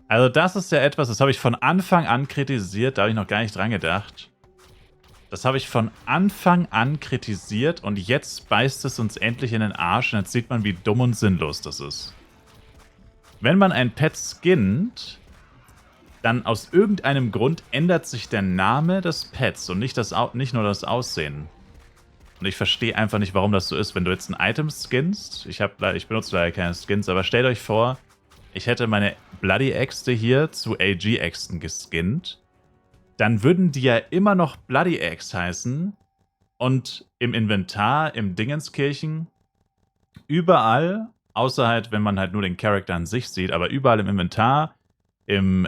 Also das ist ja etwas, das habe ich von Anfang an kritisiert, da habe ich noch gar nicht dran gedacht. Das habe ich von Anfang an kritisiert und jetzt beißt es uns endlich in den Arsch und jetzt sieht man, wie dumm und sinnlos das ist. Wenn man ein Pet skinnt, dann aus irgendeinem Grund ändert sich der Name des Pets und nicht nur das Aussehen. Und ich verstehe einfach nicht, warum das so ist. Wenn du jetzt ein Item skinnst, ich benutze leider keine Skins, aber stellt euch vor, ich hätte meine Bloody Äxte hier zu AG Äxten geskinnt, dann würden die ja immer noch Bloody Axe heißen und im Inventar, im Dingenskirchen, überall, außer halt, wenn man halt nur den Charakter an sich sieht, aber überall im Inventar, im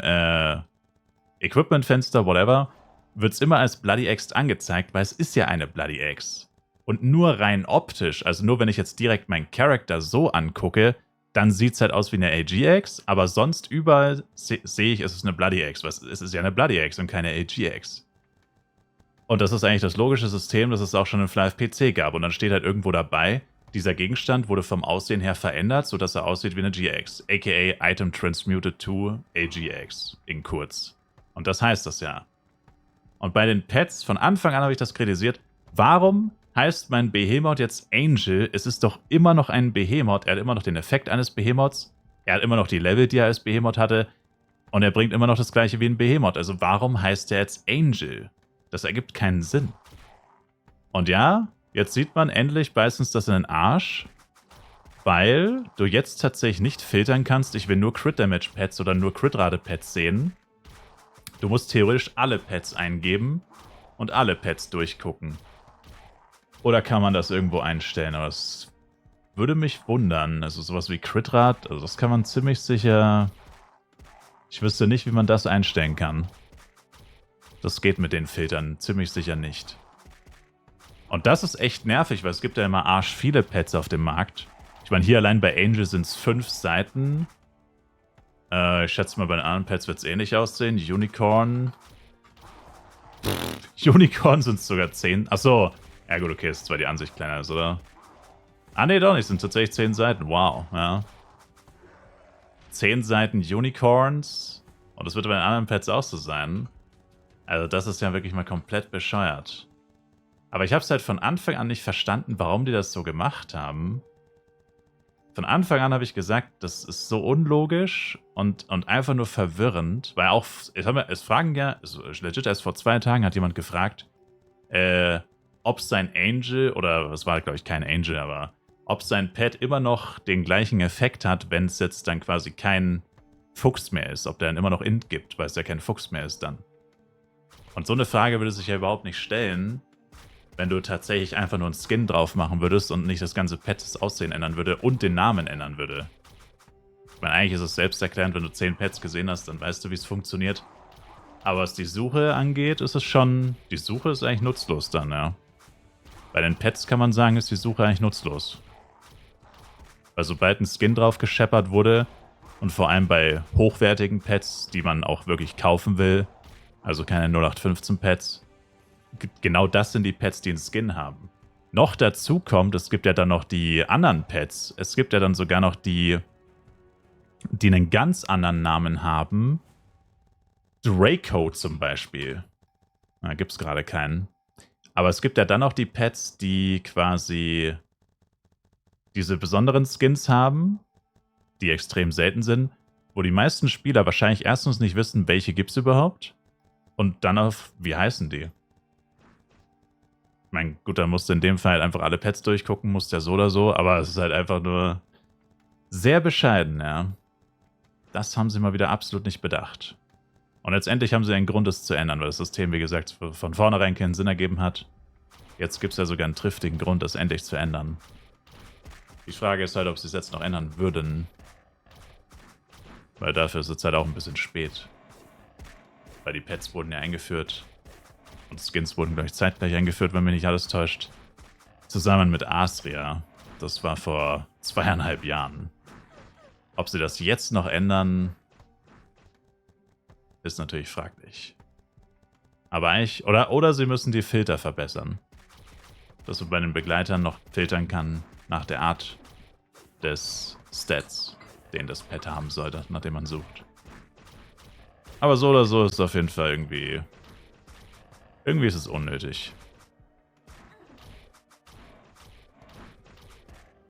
Equipment-Fenster, whatever, wird es immer als Bloody Axe angezeigt, weil es ist ja eine Bloody Axe. Und nur rein optisch, also nur wenn ich jetzt direkt meinen Charakter so angucke, dann sieht es halt aus wie eine AG-Axe, aber sonst überall sehe ich, es ist eine Bloody Axe. Es ist ja eine Bloody Axe und keine AG-Axe. Und das ist eigentlich das logische System, das es auch schon in Fly PC gab. Und dann steht halt irgendwo dabei, dieser Gegenstand wurde vom Aussehen her verändert, sodass er aussieht wie eine GX, aka Item Transmuted to AGX, in kurz. Und das heißt das ja. Und bei den Pets, von Anfang an habe ich das kritisiert, warum heißt mein Behemoth jetzt Angel? Es ist doch immer noch ein Behemoth. Er hat immer noch den Effekt eines Behemoths. Er hat immer noch die Level, die er als Behemoth hatte. Und er bringt immer noch das gleiche wie ein Behemoth. Also warum heißt er jetzt Angel? Das ergibt keinen Sinn. Und ja, jetzt sieht man endlich beißt uns das in den Arsch, weil du jetzt tatsächlich nicht filtern kannst, ich will nur Crit-Damage-Pets oder nur Crit-Rate-Pets sehen. Du musst theoretisch alle Pets eingeben und alle Pets durchgucken. Oder kann man das irgendwo einstellen? Aber das würde mich wundern. Also sowas wie Crit-Rate, also das kann man ziemlich sicher... Ich wüsste nicht, wie man das einstellen kann. Das geht mit den Filtern ziemlich sicher nicht. Und das ist echt nervig, weil es gibt ja immer arsch viele Pets auf dem Markt. Ich meine, hier allein bei Angel sind es 5 Seiten. Ich schätze mal, bei den anderen Pets wird es ähnlich aussehen. Unicorn. Unicorn sind es sogar 10. Achso. Ja gut, okay, ist zwar die Ansicht kleiner ist, oder? Ah ne, doch nicht, es sind tatsächlich 10 Seiten. Wow, ja. 10 Seiten Unicorns. Und das wird bei den anderen Pets auch so sein. Also das ist ja wirklich mal komplett bescheuert. Aber ich habe es halt von Anfang an nicht verstanden, warum die das so gemacht haben. Von Anfang an habe ich gesagt, das ist so unlogisch und einfach nur verwirrend. Weil auch, es fragen ja, legit erst vor 2 Tagen hat jemand gefragt, ob sein Angel, oder es war glaube ich kein Angel, aber ob sein Pet immer noch den gleichen Effekt hat, wenn es jetzt dann quasi kein Fuchs mehr ist. Ob der dann immer noch Int gibt, weil es ja kein Fuchs mehr ist dann. Und so eine Frage würde sich ja überhaupt nicht stellen, wenn du tatsächlich einfach nur einen Skin drauf machen würdest und nicht das ganze Pet das Aussehen ändern würde und den Namen ändern würde. Ich meine, eigentlich ist es selbsterklärend, wenn du 10 Pets gesehen hast, dann weißt du, wie es funktioniert. Aber was die Suche angeht, ist es schon... Die Suche ist eigentlich nutzlos dann, ja. Bei den Pets kann man sagen, ist die Suche eigentlich nutzlos. Weil sobald ein Skin drauf gescheppert wurde und vor allem bei hochwertigen Pets, die man auch wirklich kaufen will, also keine 0815 Pets, genau das sind die Pets, die einen Skin haben. Noch dazu kommt, es gibt ja dann noch die anderen Pets. Es gibt ja dann sogar noch die einen ganz anderen Namen haben. Draco zum Beispiel. Da gibt es gerade keinen. Aber es gibt ja dann noch die Pets, die quasi diese besonderen Skins haben, die extrem selten sind, wo die meisten Spieler wahrscheinlich erstens nicht wissen, welche gibt es überhaupt und dann auf, wie heißen die? Ich meine, gut, dann musst du in dem Fall halt einfach alle Pets durchgucken, musst ja so oder so, aber es ist halt einfach nur sehr bescheiden, ja. Das haben sie mal wieder absolut nicht bedacht. Und letztendlich haben sie einen Grund, es zu ändern, weil das System, wie gesagt, von vornherein keinen Sinn ergeben hat. Jetzt gibt es ja sogar einen triftigen Grund, das endlich zu ändern. Die Frage ist halt, ob sie es jetzt noch ändern würden. Weil dafür ist es halt auch ein bisschen spät. Weil die Pets wurden ja eingeführt. Und Skins wurden gleich zeitgleich eingeführt, wenn mich nicht alles täuscht. Zusammen mit Astria. Das war vor 2,5 Jahren. Ob sie das jetzt noch ändern, ist natürlich fraglich. Aber eigentlich, oder sie müssen die Filter verbessern. Dass man bei den Begleitern noch filtern kann nach der Art des Stats, den das Pet haben sollte, nach dem man sucht. Aber so oder so ist es auf jeden Fall irgendwie... Irgendwie ist es unnötig.